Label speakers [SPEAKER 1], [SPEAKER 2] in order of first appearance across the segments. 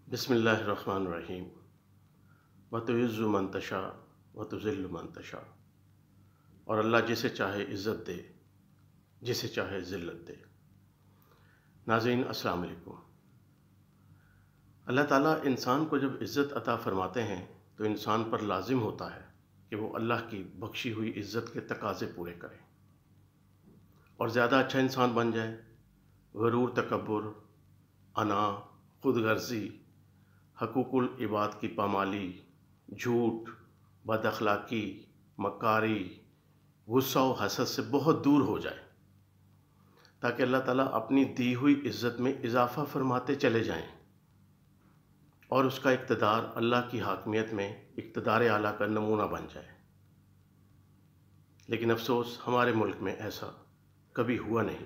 [SPEAKER 1] بسم اللہ الرحمن الرحیم وَتُعِزُّ مَن تَشَاءُ وَتُذِلُّ مَن تَشَاءُ۔ اور اللہ جسے چاہے عزت دے، جسے چاہے ذلت دے۔ ناظرین السلام علیکم۔ اللہ تعالیٰ انسان کو جب عزت عطا فرماتے ہیں تو انسان پر لازم ہوتا ہے کہ وہ اللہ کی بخشی ہوئی عزت کے تقاضے پورے کرے اور زیادہ اچھا انسان بن جائے۔ غرور، تکبر، انا، خود غرضی، حقوق العباد کی پامالی، جھوٹ، بد اخلاقی، مکاری، غصہ و حسد سے بہت دور ہو جائے تاکہ اللہ تعالیٰ اپنی دی ہوئی عزت میں اضافہ فرماتے چلے جائیں اور اس کا اقتدار اللہ کی حاکمیت میں اقتدار اعلیٰ کا نمونہ بن جائے۔ لیکن افسوس ہمارے ملک میں ایسا کبھی ہوا نہیں۔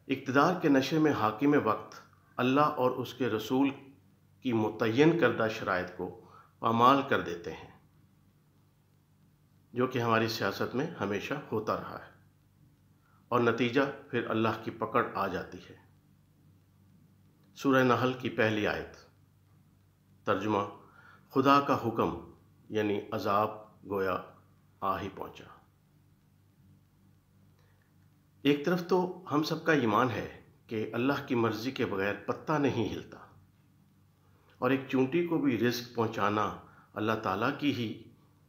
[SPEAKER 1] اقتدار کے نشے میں حاکم وقت اللہ اور اس کے رسول کی متعین کردہ شرائط کو پامال کر دیتے ہیں، جو کہ ہماری سیاست میں ہمیشہ ہوتا رہا ہے، اور نتیجہ پھر اللہ کی پکڑ آ جاتی ہے۔ سورہ نحل کی پہلی آیت۔ ترجمہ: خدا کا حکم یعنی عذاب گویا آ ہی پہنچا۔ ایک طرف تو ہم سب کا ایمان ہے کہ اللہ کی مرضی کے بغیر پتہ نہیں ہلتا، اور ایک چونٹی کو بھی رزق پہنچانا اللہ تعالیٰ کی ہی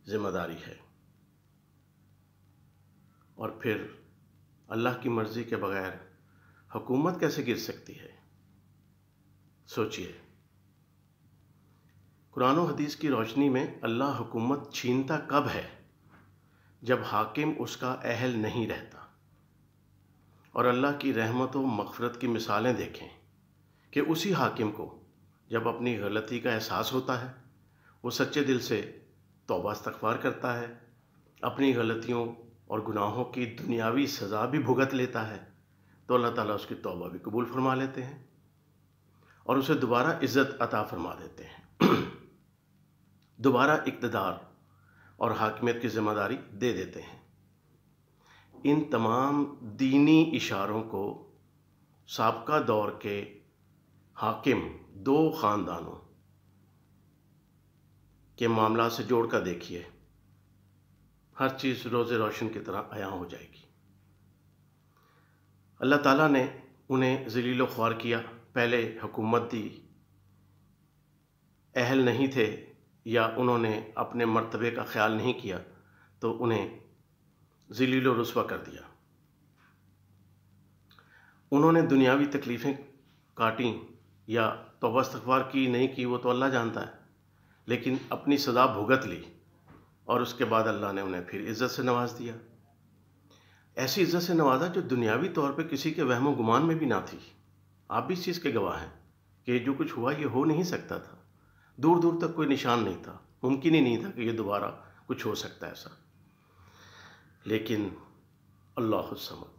[SPEAKER 1] ذمہ داری ہے، اور پھر اللہ کی مرضی کے بغیر حکومت کیسے گر سکتی ہے؟ سوچئے۔ قرآن و حدیث کی روشنی میں اللہ حکومت چھینتا کب ہے؟ جب حاکم اس کا اہل نہیں رہتا۔ اور اللہ کی رحمت و مغفرت کی مثالیں دیکھیں کہ اسی حاکم کو جب اپنی غلطی کا احساس ہوتا ہے، وہ سچے دل سے توبہ استغفار کرتا ہے، اپنی غلطیوں اور گناہوں کی دنیاوی سزا بھی بھگت لیتا ہے، تو اللہ تعالیٰ اس کی توبہ بھی قبول فرما لیتے ہیں اور اسے دوبارہ عزت عطا فرما دیتے ہیں، دوبارہ اقتدار اور حاکمیت کی ذمہ داری دے دیتے ہیں۔ ان تمام دینی اشاروں کو سابقہ دور کے حاکم دو خاندانوں کے معاملات سے جوڑ کر دیکھیے، ہر چیز روز روشن کی طرح عیاں ہو جائے گی۔ اللہ تعالیٰ نے انہیں ذلیل و خوار کیا، پہلے حکومت دی، اہل نہیں تھے یا انہوں نے اپنے مرتبے کا خیال نہیں کیا تو انہیں ذلیل و رسوا کر دیا۔ انہوں نے دنیاوی تکلیفیں کاٹیں یا توبہ استغفار کی نہیں کی، وہ تو اللہ جانتا ہے، لیکن اپنی سزا بھگت لی، اور اس کے بعد اللہ نے انہیں پھر عزت سے نواز دیا، ایسی عزت سے نوازا جو دنیاوی طور پہ کسی کے وہم و گمان میں بھی نہ تھی۔ آپ بھی اس چیز کے گواہ ہیں کہ جو کچھ ہوا یہ ہو نہیں سکتا تھا، دور دور تک کوئی نشان نہیں تھا، ممکن ہی نہیں تھا کہ یہ دوبارہ کچھ ہو سکتا ہے ایسا۔ لیکن اللہ الصمد،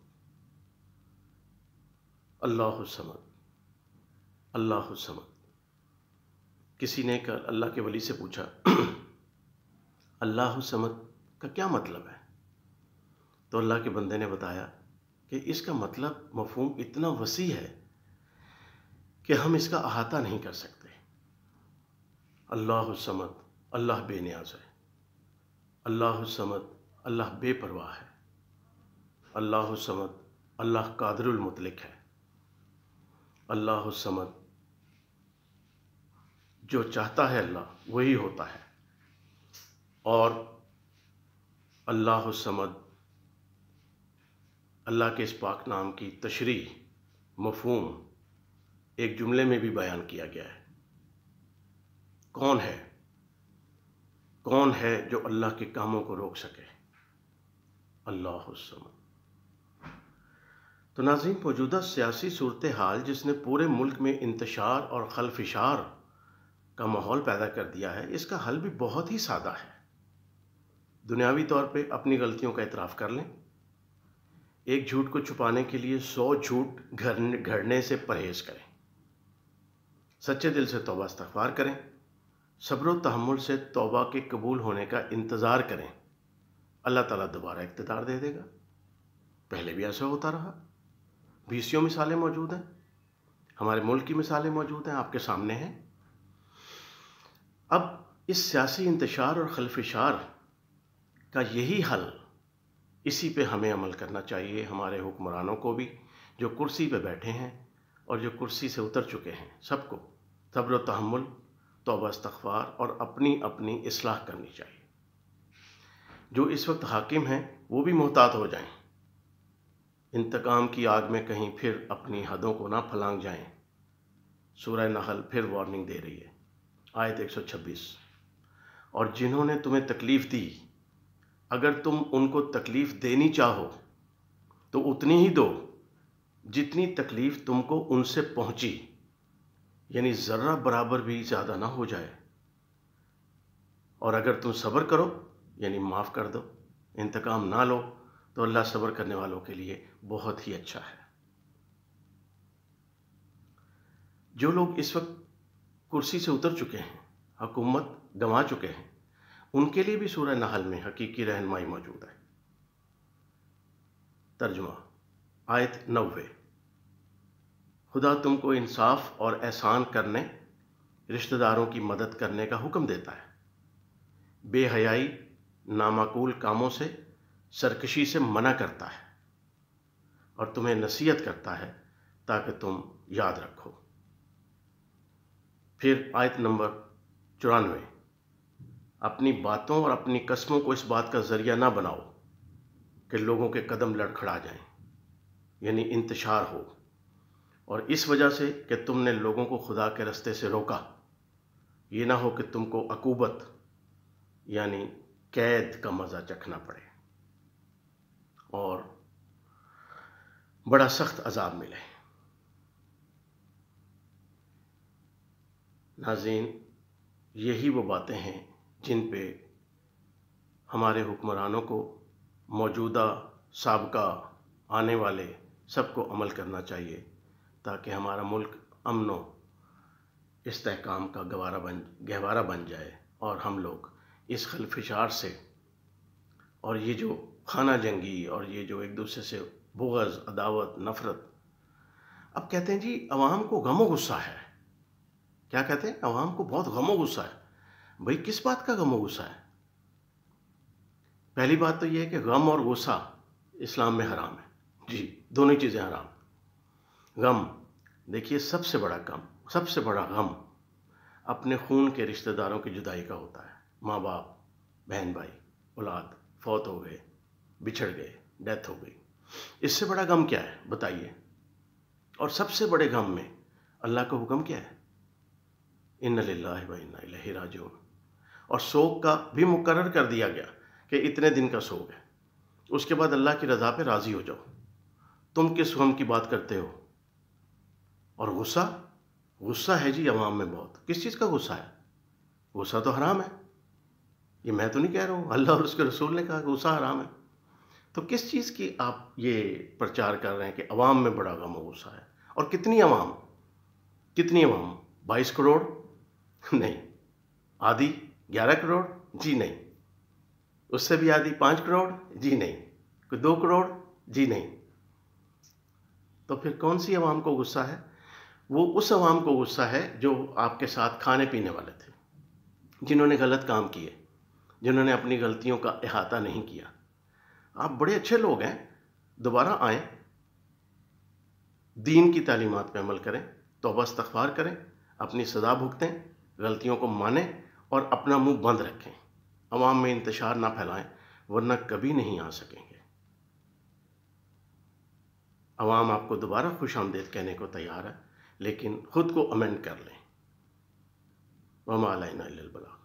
[SPEAKER 1] اللہ الصمد، اللہ الصمد۔ کسی نے اللہ کے ولی سے پوچھا اللہ الصمد کا کیا مطلب ہے؟ تو اللہ کے بندے نے بتایا کہ اس کا مطلب مفہوم اتنا وسیع ہے کہ ہم اس کا احاطہ نہیں کر سکتے۔ اللہ الصمد، اللہ بے نیاز ہے۔ اللہ الصمد، اللہ بے پرواہ ہے۔ اللہ الصمد، اللہ قادر المطلق ہے۔ اللہ الصمد، جو چاہتا ہے اللہ وہی ہوتا ہے۔ اور اللہ الصمد، اللہ کے اس پاک نام کی تشریح، مفہوم ایک جملے میں بھی بیان کیا گیا ہے۔ کون ہے؟ کون ہے جو اللہ کے کاموں کو روک سکے؟ اللہ الصمد۔ تو ناظرین، موجودہ سیاسی صورتحال جس نے پورے ملک میں انتشار اور خلفشار کا ماحول پیدا کر دیا ہے، اس کا حل بھی بہت ہی سادہ ہے۔ دنیاوی طور پہ اپنی غلطیوں کا اعتراف کر لیں، ایک جھوٹ کو چھپانے کے لیے 100 جھوٹ گھڑنے سے پرہیز کریں، سچے دل سے توبہ استغفار کریں، صبر و تحمل سے توبہ کے قبول ہونے کا انتظار کریں، اللہ تعالیٰ دوبارہ اقتدار دے دے گا۔ پہلے بھی ایسا ہوتا رہا، 20 مثالیں موجود ہیں۔ ہمارے ملک کی مثالیں موجود ہیں، آپ کے سامنے ہیں۔ اب اس سیاسی انتشار اور خلفشار کا یہی حل، اسی پہ ہمیں عمل کرنا چاہیے، ہمارے حکمرانوں کو بھی، جو کرسی پہ بیٹھے ہیں اور جو کرسی سے اتر چکے ہیں، سب کو صبر و تحمل، توبہ استغفار اور اپنی اپنی اصلاح کرنی چاہیے۔ جو اس وقت حاکم ہیں وہ بھی محتاط ہو جائیں، انتقام کی آگ میں کہیں پھر اپنی حدوں کو نہ پھلانگ جائیں۔ سورہ نحل پھر وارننگ دے رہی ہے، آیت 126۔ اور جنہوں نے تمہیں تکلیف دی، اگر تم ان کو تکلیف دینی چاہو تو اتنی ہی دو جتنی تکلیف تم کو ان سے پہنچی، یعنی ذرہ برابر بھی زیادہ نہ ہو جائے۔ اور اگر تم صبر کرو، یعنی معاف کر دو، انتقام نہ لو، تو اللہ صبر کرنے والوں کے لیے بہت ہی اچھا ہے۔ جو لوگ اس وقت کرسی سے اتر چکے ہیں، حکومت گنوا چکے ہیں، ان کے لیے بھی سورہ نحل میں حقیقی رہنمائی موجود ہے۔ ترجمہ، آیت 90۔ خدا تم کو انصاف اور احسان کرنے، رشتہ داروں کی مدد کرنے کا حکم دیتا ہے، بے حیائی، نامعقول کاموں سے، سرکشی سے منع کرتا ہے، اور تمہیں نصیحت کرتا ہے تاکہ تم یاد رکھو۔ پھر آیت نمبر 94۔ اپنی باتوں اور اپنی قسموں کو اس بات کا ذریعہ نہ بناؤ کہ لوگوں کے قدم لڑکھڑا جائیں، یعنی انتشار ہو، اور اس وجہ سے کہ تم نے لوگوں کو خدا کے رستے سے روکا، یہ نہ ہو کہ تم کو عقوبت یعنی قید کا مزہ چکھنا پڑے اور بڑا سخت عذاب ملے۔ ناظرین، یہی وہ باتیں ہیں جن پہ ہمارے حکمرانوں کو، موجودہ، سابقہ، آنے والے، سب کو عمل کرنا چاہیے، تاکہ ہمارا ملک امن و استحکام کا گہوارہ بن جائے، اور ہم لوگ اس خلفشار سے اور یہ جو خانہ جنگی اور یہ جو ایک دوسرے سے بغض، عداوت، نفرت، اب کہتے ہیں جی عوام کو غم و غصہ ہے۔ کیا کہتے ہیں؟ عوام کو بہت غم و غصہ ہے۔ بھئی کس بات کا غم و غصہ ہے؟ پہلی بات تو یہ ہے کہ غم اور غصہ اسلام میں حرام ہے، جی دونوں چیزیں حرام۔ غم، دیکھیے سب سے بڑا غم اپنے خون کے رشتہ داروں کی جدائی کا ہوتا ہے۔ ماں باپ، بہن بھائی، اولاد فوت ہو گئے، بچھڑ گئے، ڈیتھ ہو گئی، اس سے بڑا غم کیا ہے بتائیے؟ اور سب سے بڑے غم میں اللہ کا حکم کیا ہے؟ اِنَّ لِلَّهِ وَإِنَّا إِلَيْهِ رَاجِعُونَ۔ اور سوگ کا بھی مقرر کر دیا گیا کہ اتنے دن کا سوگ ہے، اس کے بعد اللہ کی رضا پہ راضی ہو جاؤ۔ تم کس غم کی بات کرتے ہو؟ اور غصہ ہے جی عوام میں بہت۔ کس چیز کا غصہ ہے؟ غصہ تو حرام ہے، یہ میں تو نہیں کہہ رہا ہوں، اللہ اور اس کے رسول نے کہا کہ غصہ حرام ہے۔ تو کس چیز کی آپ یہ پرچار کر رہے ہیں کہ عوام میں بڑا غم و غصہ ہے؟ اور کتنی عوام؟ 22 کروڑ؟ نہیں۔ آدھی 11 کروڑ؟ جی نہیں۔ اس سے بھی آدھی 5 کروڑ؟ جی نہیں۔ کوئی 2 کروڑ؟ جی نہیں۔ تو پھر کون سی عوام کو غصہ ہے؟ وہ اس عوام کو غصہ ہے جو آپ کے ساتھ کھانے پینے والے تھے، جنہوں نے غلط کام کیے، جنہوں نے اپنی غلطیوں کا احاطہ نہیں کیا۔ آپ بڑے اچھے لوگ ہیں، دوبارہ آئیں، دین کی تعلیمات پہ عمل کریں، توبہ استغفار کریں، اپنی سزا بھگتیں، غلطیوں کو مانیں اور اپنا منہ بند رکھیں، عوام میں انتشار نہ پھیلائیں، ورنہ کبھی نہیں آ سکیں گے۔ عوام آپ کو دوبارہ خوش آمدید کہنے کو تیار ہے، لیکن خود کو امینڈ کر لیں۔ وَمَا عَلَيْنَا إِلَّا الْبَلَاغُ۔